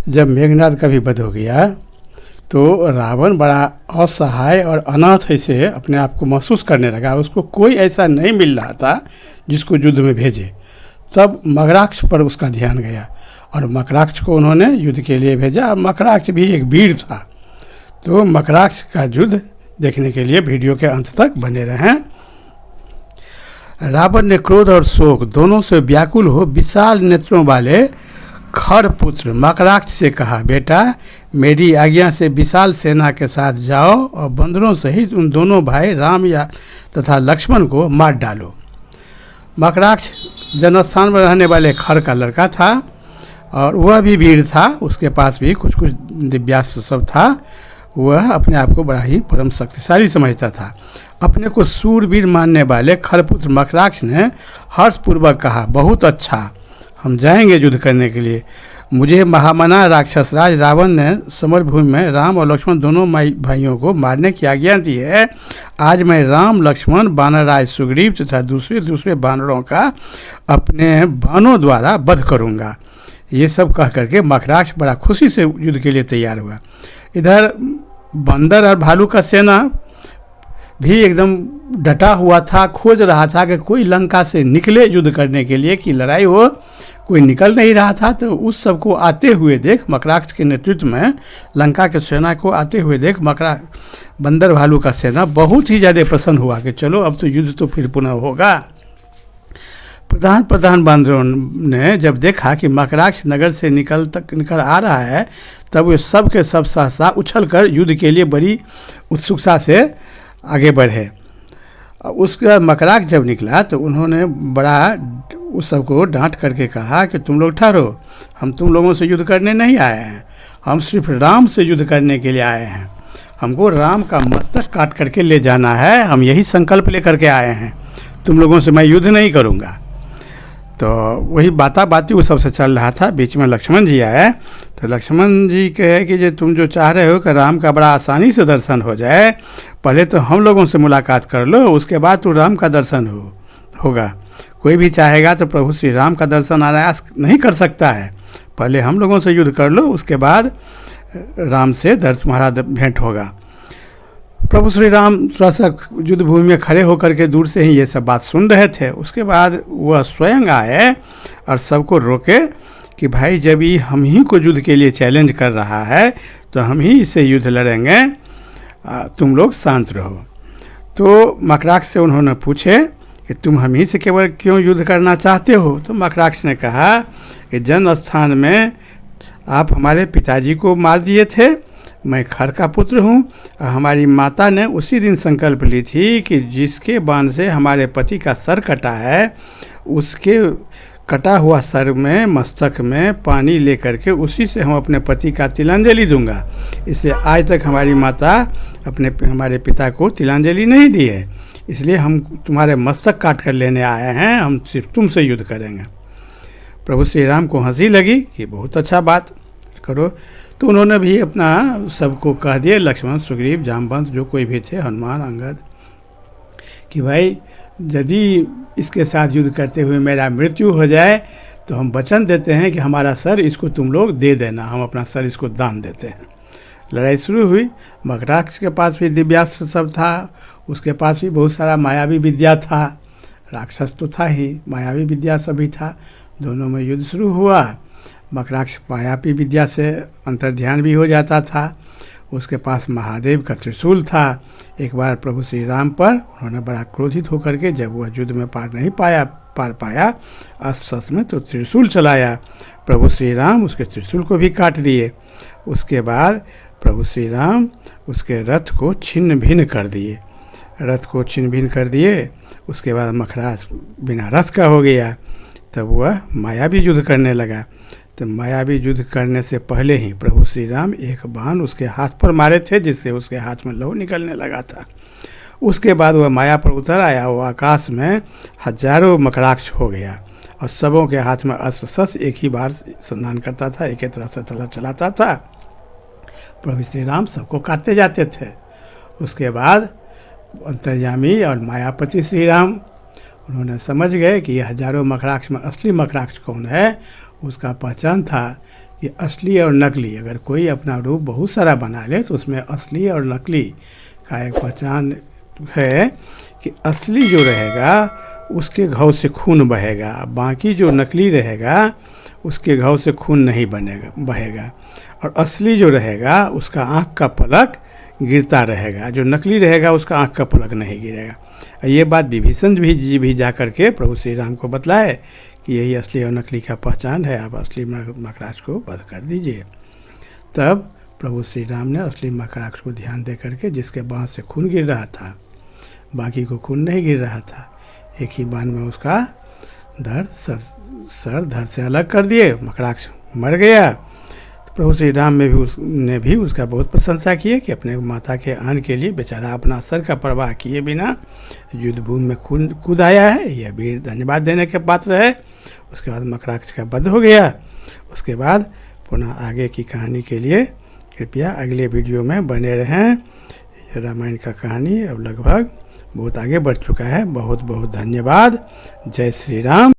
जब मेघनाद का भी वध हो गया तो रावण बड़ा असहाय और अनाथ ऐसे अपने आप को महसूस करने लगा। उसको कोई ऐसा नहीं मिल रहा था जिसको युद्ध में भेजे। तब मकराक्ष पर उसका ध्यान गया और मकराक्ष को उन्होंने युद्ध के लिए भेजा। और मकराक्ष भी एक वीर था। तो मकराक्ष का युद्ध देखने के लिए वीडियो के अंत तक बने रहें। रावण ने क्रोध और शोक दोनों से व्याकुल हो विशाल नेत्रों वाले खरपुत्र मकराक्ष से कहा, बेटा मेरी आज्ञा से विशाल सेना के साथ जाओ और बंदरों सहित उन दोनों भाई राम या तथा लक्ष्मण को मार डालो। मकराक्ष जनस्थान में रहने वाले खर का लड़का था और वह भी वीर था। उसके पास भी कुछ कुछ दिव्यास्त्र सब था। वह अपने आप को बड़ा ही परम शक्तिशाली समझता था। अपने को सूरवीर मानने वाले खरपुत्र मकराक्ष ने हर्षपूर्वक कहा, बहुत अच्छा, हम जाएंगे युद्ध करने के लिए। मुझे महामना राक्षस राज रावण ने समरभूमि में राम और लक्ष्मण दोनों भाइयों को मारने की आज्ञा दी है। आज मैं राम लक्ष्मण वानरराज सुग्रीव तथा दूसरे वानरों का अपने बाणों द्वारा वध करूंगा। ये सब कह करके मकराक्ष बड़ा खुशी से युद्ध के लिए तैयार हुआ। इधर बंदर और भालू का सेना भी एकदम डटा हुआ था, खोज रहा था कि कोई लंका से निकले युद्ध करने के लिए, कि लड़ाई हो। कोई निकल नहीं रहा था। तो उस सब को आते हुए देख, मकराक्ष के नेतृत्व में लंका के सेना को आते हुए देख बंदर भालू का सेना बहुत ही ज़्यादा प्रसन्न हुआ कि चलो अब तो युद्ध तो फिर पुनः होगा। प्रधान बंदरों ने जब देखा कि मकराक्ष नगर से निकल आ रहा है, तब वे सब के सब सहसा उछल कर युद्ध के लिए बड़ी उत्सुकता से आगे बढ़े। उसका मकराक्ष जब निकला तो उन्होंने बड़ा उस सबको डांट करके कहा कि तुम लोग ठहरो, हम तुम लोगों से युद्ध करने नहीं आए हैं, हम सिर्फ राम से युद्ध करने के लिए आए हैं। हमको राम का मस्तक काट करके ले जाना है, हम यही संकल्प लेकर के आए हैं। तुम लोगों से मैं युद्ध नहीं करूँगा। तो वही बाती वो सबसे चल रहा था। बीच में लक्ष्मण जी आए तो लक्ष्मण जी कहे कि जो तुम जो चाह रहे हो कि राम का बड़ा आसानी से दर्शन हो जाए, पहले तो हम लोगों से मुलाकात कर लो, उसके बाद तो राम का दर्शन होगा। कोई भी चाहेगा तो प्रभु श्री राम का दर्शन अनायास नहीं कर सकता है। पहले हम लोगों से युद्ध कर लो, उसके बाद राम से तुम्हारा भेंट होगा। प्रभु श्री राम थोड़ा सा युद्ध भूमि में खड़े होकर के दूर से ही ये सब बात सुन रहे थे। उसके बाद वह स्वयं आए और सबको रोके कि भाई जब ये हम ही को युद्ध के लिए चैलेंज कर रहा है तो हम ही इससे युद्ध लड़ेंगे, तुम लोग शांत रहो। तो मकराक्ष से उन्होंने पूछे कि तुम हम ही से केवल क्यों युद्ध करना चाहते हो। तो मकराक्ष ने कहा कि जन्म स्थान में आप हमारे पिताजी को मार दिए थे, मैं खर का पुत्र हूँ। हमारी माता ने उसी दिन संकल्प ली थी कि जिसके बाण से हमारे पति का सर कटा है, उसके कटा हुआ सर में मस्तक में पानी लेकर के उसी से हम अपने पति का तिलांजलि दूंगा। इसलिए आज तक हमारी माता हमारे पिता को तिलांजलि नहीं दी है, इसलिए हम तुम्हारे मस्तक काट कर लेने आए हैं, हम सिर्फ तुमसे युद्ध करेंगे। प्रभु श्री राम को हंसी लगी कि बहुत अच्छा बात करो। तो उन्होंने भी अपना सबको कह दिए, लक्ष्मण सुग्रीव जामवंत जो कोई भी थे, हनुमान अंगद, कि भाई यदि इसके साथ युद्ध करते हुए मेरा मृत्यु हो जाए तो हम वचन देते हैं कि हमारा सर इसको तुम लोग दे देना, हम अपना सर इसको दान देते हैं। लड़ाई शुरू हुई। मकराक्ष के पास भी दिव्यास्त्र सब था, उसके पास भी बहुत सारा मायावी विद्या था। राक्षस तो था ही, मायावी विद्या सभी था। दोनों में युद्ध शुरू हुआ। मकराक्ष मायावी विद्या से अंतर्ध्यान भी हो जाता था। उसके पास महादेव का त्रिशूल था। एक बार प्रभु श्री राम पर उन्होंने बड़ा क्रोधित होकर के, जब वह युद्ध में पार पाया अस्त्र में, तो त्रिशूल चलाया। प्रभु श्री राम उसके त्रिशूल को भी काट दिए। उसके बाद प्रभु श्री राम उसके रथ को छिन्न भिन्न कर दिए। उसके बाद मकराक्ष बिना रथ का हो गया। तब वह मायावी युद्ध करने लगा। तो मायावी युद्ध करने से पहले ही प्रभु श्री राम एक बाण उसके हाथ पर मारे थे, जिससे उसके हाथ में लहू निकलने लगा था। उसके बाद वह माया पर उतर आया। वो आकाश में हजारों मकराक्ष हो गया और सबों के हाथ में अस्त्र शस्त्र एक ही बार संधान करता था, एक ही तरह से तलवार चलाता था। प्रभु श्री राम सबको काटते जाते थे। उसके बाद अंतर्यामी और मायापति श्री राम उन्होंने समझ गए कि ये हजारों मकराक्ष में असली मकराक्ष कौन है। उसका पहचान था ये असली और नकली, अगर कोई अपना रूप बहुत सारा बना ले तो उसमें असली और नकली का एक पहचान है कि असली जो रहेगा उसके घाव से खून बहेगा, बाकी जो नकली रहेगा उसके घाव से खून नहीं बहेगा। और असली जो रहेगा उसका आँख का पलक गिरता रहेगा, जो नकली रहेगा उसका आँख का पलक नहीं गिरेगा। ये बात विभीषण जी भी जा कर के प्रभु श्री राम को बतलाए कि यही असली और नकली का पहचान है, आप असली मकराक्ष को वध कर दीजिए। तब प्रभु श्री राम ने असली मकराक्ष को ध्यान दे करके, जिसके बाँह से खून गिर रहा था, बाकी को खून नहीं गिर रहा था, एक ही बाण में उसका सर धड़ से अलग कर दिए, मकराक्ष मर गया। तो प्रभु श्री राम ने भी उसका बहुत प्रशंसा की कि अपने माता के अन्न के लिए बेचारा अपना सर का परवाह किए बिना युद्ध भूमि में कूद आया है, यह भी धन्यवाद देने के पात्र है। उसके बाद मकराक्ष का वध हो गया। उसके बाद पुनः आगे की कहानी के लिए कृपया अगले वीडियो में बने रहें। रामायण का कहानी अब लगभग बहुत आगे बढ़ चुका है। बहुत बहुत धन्यवाद। जय श्री राम।